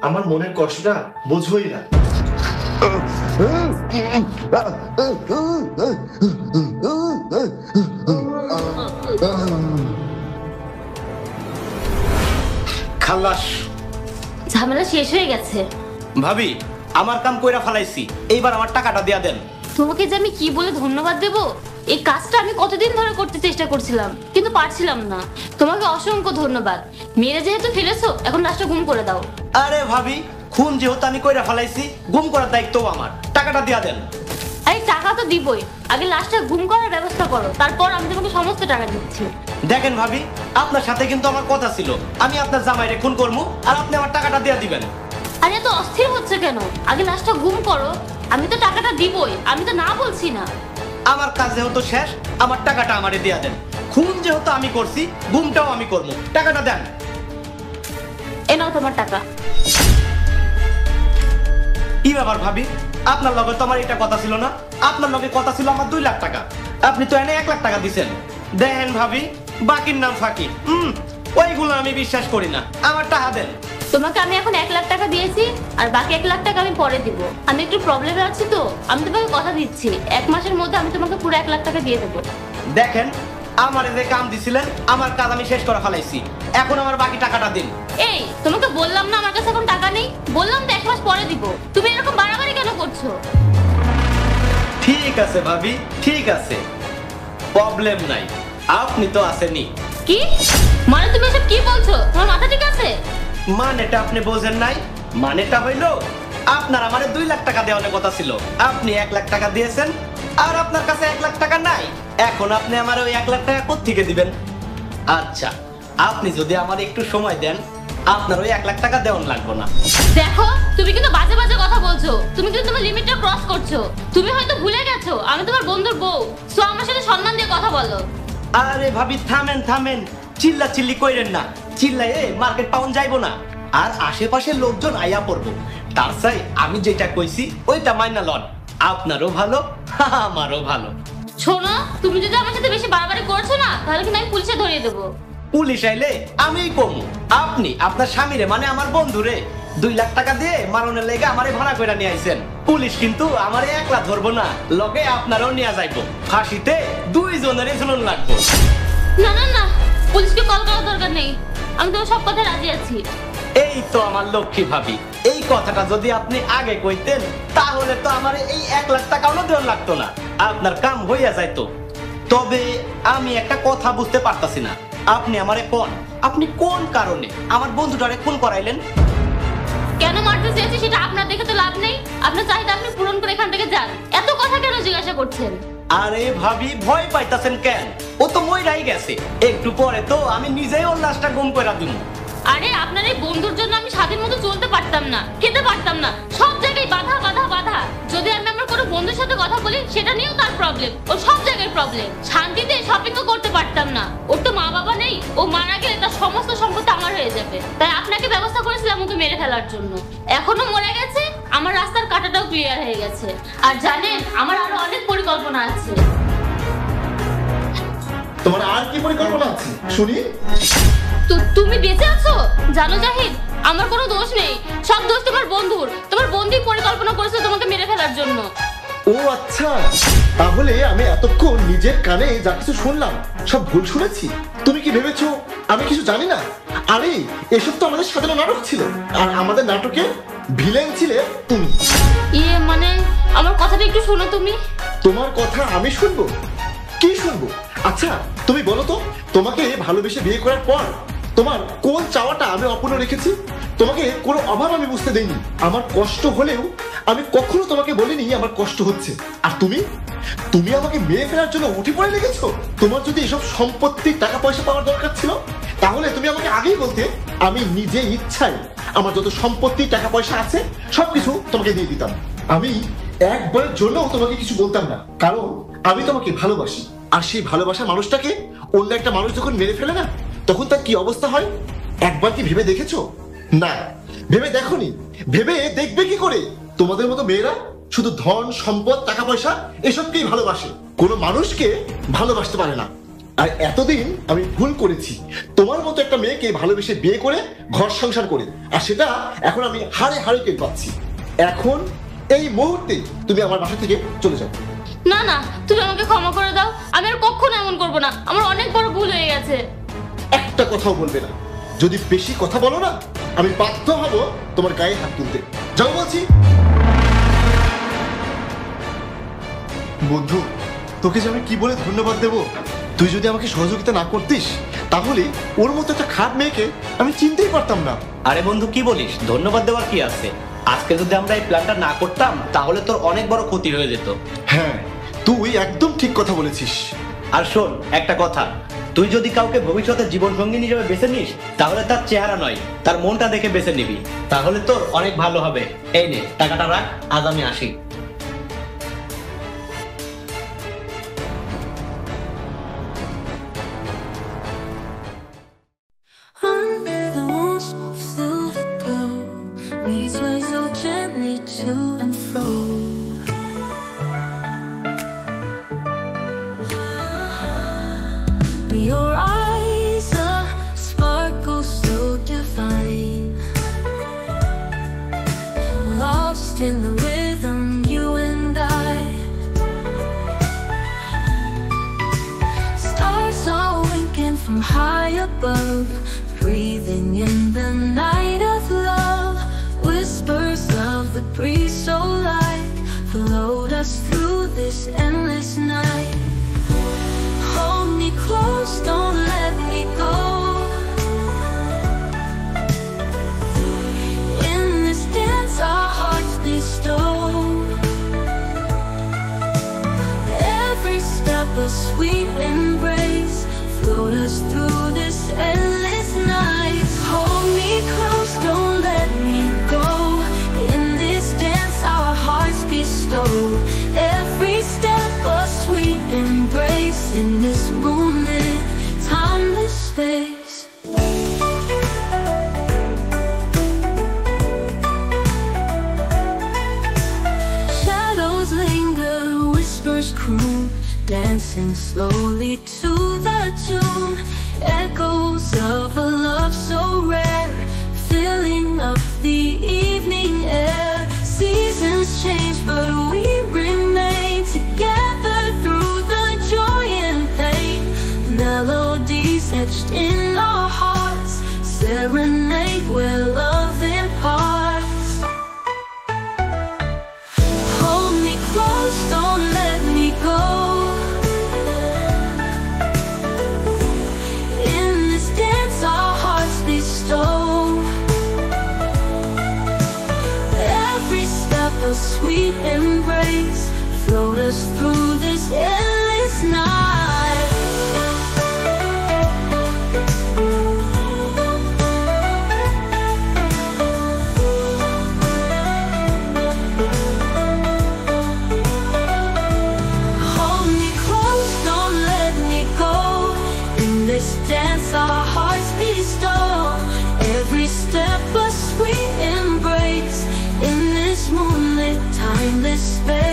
আমার মনের কষ্টটা বোঝোই না। খালাস, ঝামেলা শেষ হয়ে গেছে। ভাবি আমার কাম কইরা ফেলাইছি, এইবার আমার টাকাটা দিয়া দেন। তোমাকে যে আমি কি বলে ধন্যবাদ দেব? এই কাজটা আমি কতদিন ধরে করতে চেষ্টা করছিলাম, কিন্তু পারছিলাম না। তোমাকে অসংখ্য ধন্যবাদ। মেরে যেহেতু ফেলেছো, এখন লাশটা গুম করে দাও। আরে ভাবি, খুন যেহেতু আমি কইরা ফেলাইছি, গুম করার দায়িত্ব আমার। টাকাটা দিয়া দেন। আরে টাকা তো দিবই, আগে লাশটা গুম করার ব্যবস্থা করো, তারপর আমি তোমাকে সমস্ত টাকা দিচ্ছি। দেখেন ভাবি, আপনার সাথে কিন্তু আমার কথা ছিল, আমি আপনার জামাইরে খুন করবো আর আপনি আমার টাকাটা দিয়া দিবেন। আরে এত অস্থির হচ্ছে কেন? আগে লাশটা গুম করো, আমি তো টাকাটা দিবই, আমি তো না বলছি না। আমার কাজ যেহেতু শেষ, আমার টাকাটা আমারে দিয়া দেন। খুন যেহেতু আমি করছি, গুমটাও আমি করবো। টাকাটা দেন। এ নাও তোমার টাকা। কি ব্যাপার ভাবি, আপনার লগে তো আমার এটা কথা ছিল না। আপনার লগে কথা ছিল আমার 2 লাখ টাকা, আপনি তো এনে 1 লাখ টাকা দিছেন। দেখেন ভাবি, বাকির নাম ফাঁকি। ওইগুলো আমি বিশ্বাস করি না, আমার টাকা দেন। তোমাকে আমি এখন 1 লাখ টাকা দিয়েছি, আর বাকি 1 লাখ টাকা আমি পরে দিব। আমি একটু প্রবলেমে আছি তো, আমি তোমাকে কথা দিচ্ছি 1 মাসের মধ্যে আমি তোমাকে পুরো 1 লাখ টাকা দিয়ে দেবো। দেখেন, আমার যে কাম দিছিলেন, আমার কাজ আমি শেষ করে ফেলাইছি। এখন আমার বাকি টাকাটা দিন। এই তোমাকে বললাম না আমার কাছে এখন টাকা নেই? বললাম তো 1 মাস পরে দিব। তুমি এরকম বাড়াবাড়ি কেন করছো? ঠিক আছে ভাবি, ঠিক আছে, প্রবলেম নাই, আপনি তো আসেনি। কি মানে তুমি এসব কি বলছো? তোমার মাথা ঠিক আছে? মানেটা আপনি বোঝেন নাই। মানেটা হইলো, আপনার আমারে 2 লাখ টাকা দেওয়ার কথা ছিল, আপনি 1 লাখ টাকা দিয়েছেন, আর আপনার কাছে 1 লাখ টাকা নাই। এখন আপনি আমার ওই 1 লাখ টাকা কোত্থেকে দিবেন? আচ্ছা, আপনি যদি আমার একটু সময় দেন, আপনার ওই 1 লাখ টাকা দেওয়ান লাগবে না। দেখো, তুমি কিন্তু বাজে বাজে কথা বলছো। তুমি কিন্তু তোমার লিমিটটা ক্রস করছো। তুমি হয়তো ভুলে গেছো আমি তোমার বন্ধুর বউ। সো আমার সাথে সম্মান দিয়ে কথা বলো। আরে ভাবি, থামেন থামেন, চিল্লা চিল্লি কইরেন না। চিল্লায়ে মার্কেট পাউন যাইবো না, আর আশেপাশের লোকজন আইয়া পড়বো। তার চাই আমি যেটা কইছি ওইটা মাইনা লন, আপনারও ভালো আমারও ভালো। শোনো, তুমি যদি আমার সাথে বেশি বাড়াবাড়ি করছো না, তাহলে কিন্তু আমি পুলিশে ধরিয়ে দেবো। পুলিশ আইলে আমিই কমু। আপনি আপনার স্বামীরে, মানে আমার বন্ধুরে 2 লাখ টাকা দিয়ে মারণের লেগে আমারে ভাড়া করে নিয়ে আইছেন। পুলিশ কিন্তু আমারে একলা ধরবো না, লগে আপনারও নিয়ে যাইবো। ফাঁসিতে 2 জনেরই ঝুলন লাগবো। না না না, পুলিশকে কল করার দরকার নেই। আমি তোমার সব কথা রাজি আছি। এই তো আমার লক্ষ্মী ভাবি, এই কথাটা যদি আপনি আগে কইতেন, তাহলে তো আমার এই 1 লাখ টাকাও দেওয়া লাগতো না, আপনার কাম হইয়া যাইতো। তবে আমি একটা কথা বুঝতে পারতাছি না, আপনি আমারে কোন, আপনি কোন কারণে আমার বন্ধুটারে খুন করাইলেন? কেন মারতে চেয়েছি সেটা আপনার দেখে তো লাভ নেই। আপনার চাহিদা আপনি পূরণ করে এখান থেকে যান। এত কথা কেন জিজ্ঞাসা করছেন? আরে ভাবি, ভয় পাইতাছেন কেন? ও তো মইরাই গেছে, একটু পরে তো আমি নিজেই ওর লাশটা গুম করে দিব। আরে আপনার এই বন্ধুর জন্য আমি স্বাধীন মতো চলতে পারতাম না, খেতে পারতাম না, সব জায়গায় বাধা বাধা বাধা। যদি আমি আমার কোনো বন্ধুর সাথে কথা বলি, সেটা নিয়েও তার প্রবলেম। ও সব জায়গায় প্রবলেম। শান্তিতে শপিংও করতে পারতাম না। ওর তো মা বাবা নেই, ও মারা গেলে তার সমস্ত সম্পত্তি আমার হয়ে যাবে। তাই আপনাকে ব্যবস্থা করেছিলাম ওকে মেরে ফেলার জন্য। এখনো মরে গেছে, আমার রাস্তার কাঁটাটাও ক্লিয়ার হয়ে গেছে। আর জানেন, আমার আরো অনেক পরিকল্পনা আছে। তোমার আর কি পরিকল্পনা আছে শুনি? তো তুমি বেঁচে আছো? জানো জাহিদ, আমার কোনো দোষ নেই, সব দোষ তোমার বন্ধুর। তোমার বন্ধুই পরিকল্পনা করেছে তোমাকে মেরে ফেলার জন্য। ও আচ্ছা, তাহলে আমি এতক্ষণ নিজের কানে যা কিছু শুনলাম সব ভুল শুনেছি। তুমি কি ভেবেছো আমি কিছু জানি না? আরে এসব তো আমাদের সাজানো নাটক ছিল, আর আমাদের নাটকে ভিলেন ছিলে তুমি। মানে আমার কথাটা একটু শোনো তুমি। তোমার কথা আমি শুনবো? কি শুনবো? আচ্ছা তুমি বলো তো, তোমাকে ভালোবেসে বিয়ে করার পর তোমার কোন চাওয়াটা আমি অপূর্ণ রেখেছি? তোমাকে কোনো অভাব আমি বুঝতে দেইনি। আমার কষ্ট হলেও আমি কখনো তোমাকে বলিনি আমার কষ্ট হচ্ছে। আর তুমি তুমি আমাকে মেরে ফেলার জন্য উঠে পড়ে লেগেছো। তোমার যদি এসব সম্পত্তি টাকা পয়সা পাওয়ার দরকার ছিল, তাহলে তুমি আমাকে আগেই বলতে। আমি নিজে ইচ্ছায় আমার যত সম্পত্তি টাকা পয়সা আছে সবকিছু তোমাকে দিয়ে দিতাম। আমি একবারের জন্য তোমাকে কিছু বলতাম না, কারণ আমি তোমাকে ভালোবাসি। আর সেই ভালোবাসা মানুষটাকে অন্য একটা মানুষ যখন মেরে ফেলে না, তখন তার কি অবস্থা হয় একবার কি ভেবে দেখেছো? না, ভেবে দেখোনি। ভেবে দেখবে কি করে? তোমাদের মতো মেয়েরা শুধু ধন সম্পদ টাকা পয়সা এসবকেই ভালোবাসে, কোনো মানুষকে ভালোবাসতে পারে না। আর এতদিন আমি ভুল করেছি, তোমার মতো একটা মেয়েকে ভালোবেসে বিয়ে করে ঘর সংসার করে, আর সেটা এখন আমি হাড়ে হাড়ে টের পাচ্ছি। এখন এই মুহূর্তে তুমি আমার বাসা থেকে চলে যাও। না না, তুমি আমাকে ক্ষমা করে দাও, আমি আর কখনো এমন করবো না, আমার অনেক বড় ভুল হয়ে গেছে। একটা কথাও বলবে না, যদি বেশি কথা বলো না আমি বাধ্য হব তোমার গায়ে হাত তুলতে। যাও বলছি। বন্ধু, তোকে যে আমি কি বলে ধন্যবাদ দেব? তুই যদি আমাকে সহযোগিতা না করতিস তাহলে ওর মতো একটা খারাপ মেয়েকে আমি চিনতেই পারতাম না। আরে বন্ধু, কি বলিস? ধন্যবাদ দেওয়ার কি আছে? আজকে যদি আমরা এই প্ল্যানটা না করতাম তাহলে তোর অনেক বড় ক্ষতি হয়ে যেত। হ্যাঁ, তুই একদম ঠিক কথা বলেছিস। আর শোন একটা কথা, তুই যদি কাউকে ভবিষ্যতে জীবন সঙ্গী হিসেবে বেছে নিস তাহলে তার চেহারা নয়, তার মনটা দেখে বেছে নিবি, তাহলে তোর অনেক ভালো হবে। এই নে টাকাটা রাখ, আজ আমি আসি। Under the walls of silver glow, we sway so gently to and fro. Your eyes a sparkle so divine, lost in the rhythm, you and I. Stars are winking from high above, breathing in the night of love. Whispers of the breeze so light float us through this endless night. Hold me close, don't let me go. In this dance our hearts bestow. Every step a sweet embrace, float us through this endless night. Hold me close, don't let me go. In this dance our hearts bestow. Every step a sweet embrace, in this moment, timeless space. Shadows linger, whispers croon, dancing slowly to the tune. Echoes of a love so rare, filling up the evening air. Seasons change but we remain together through the joy and pain. Melodies etched in our hearts, serenade where love imparts. Hold me close, don't let me go. In this dance our hearts bestow. Every step a sweet embrace, float us through this endless night. Hold me close, don't let me go. In this dance our hearts bestow. Every step a sweet embrace, in this moonlit timeless space.